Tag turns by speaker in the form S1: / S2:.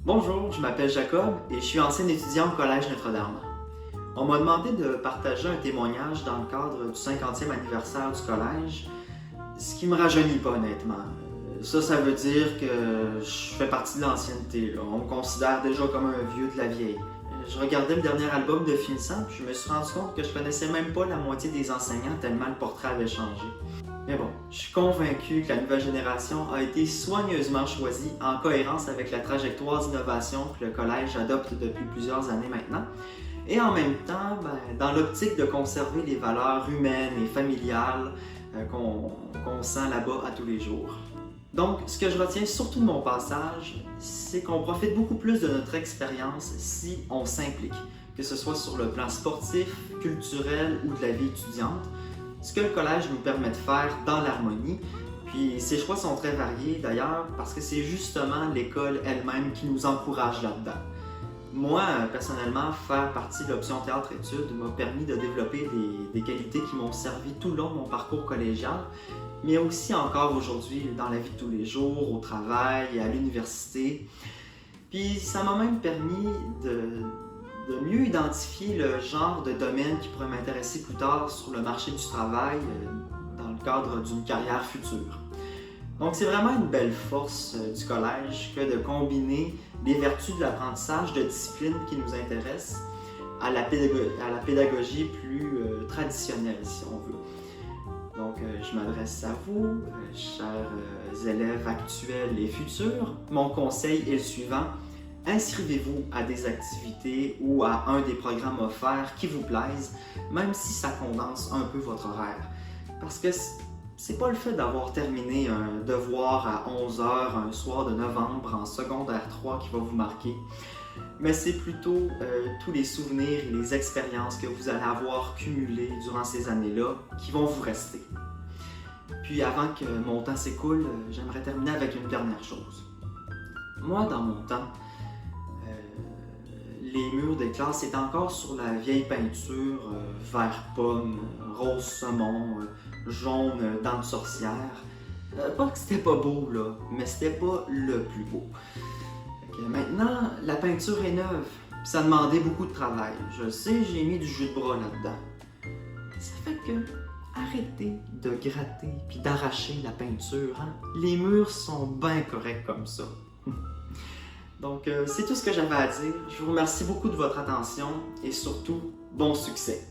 S1: Bonjour, je m'appelle Jacob et je suis ancien étudiant au Collège Notre-Dame. On m'a demandé de partager un témoignage dans le cadre du 50e anniversaire du collège, ce qui me rajeunit pas honnêtement. Ça veut dire que je fais partie de l'ancienneté. On me considère déjà comme un vieux de la vieille. Je regardais le dernier album de Finissant puis je me suis rendu compte que je connaissais même pas la moitié des enseignants tellement le portrait avait changé. Mais bon, je suis convaincu que la nouvelle génération a été soigneusement choisie en cohérence avec la trajectoire d'innovation que le collège adopte depuis plusieurs années maintenant, et en même temps, dans l'optique de conserver les valeurs humaines et familiales qu'on sent là-bas à tous les jours. Donc, ce que je retiens surtout de mon passage, c'est qu'on profite beaucoup plus de notre expérience si on s'implique, que ce soit sur le plan sportif, culturel ou de la vie étudiante, ce que le collège nous permet de faire dans l'harmonie. Puis ces choix sont très variés d'ailleurs parce que c'est justement l'école elle-même qui nous encourage là-dedans. Moi, personnellement, faire partie de l'option théâtre-études m'a permis de développer des qualités qui m'ont servi tout le long de mon parcours collégial, mais aussi encore aujourd'hui dans la vie de tous les jours, au travail, à l'université. Puis ça m'a même permis de mieux identifier le genre de domaine qui pourrait m'intéresser plus tard sur le marché du travail dans le cadre d'une carrière future. Donc c'est vraiment une belle force du collège que de combiner les vertus de l'apprentissage de disciplines qui nous intéressent à la pédagogie plus traditionnelle, si on veut. Donc je m'adresse à vous, chers élèves actuels et futurs. Mon conseil est le suivant. Inscrivez-vous à des activités ou à un des programmes offerts qui vous plaisent, même si ça condense un peu votre horaire. Parce que c'est pas le fait d'avoir terminé un devoir à 11 heures un soir de novembre en secondaire 3 qui va vous marquer, mais c'est plutôt tous les souvenirs et les expériences que vous allez avoir cumulées durant ces années-là qui vont vous rester. Puis avant que mon temps s'écoule, j'aimerais terminer avec une dernière chose. Moi, dans mon temps, les murs des classes étaient encore sur la vieille peinture vert pomme, rose saumon, jaune dent de sorcière. Pas que c'était pas beau là, mais c'était pas le plus beau. Maintenant, la peinture est neuve, puis ça demandait beaucoup de travail. Je sais, j'ai mis du jus de bras là-dedans. Ça fait que arrêtez de gratter puis d'arracher la peinture. Hein? Les murs sont bien corrects comme ça. Donc, c'est tout ce que j'avais à dire. Je vous remercie beaucoup de votre attention et surtout, bon succès!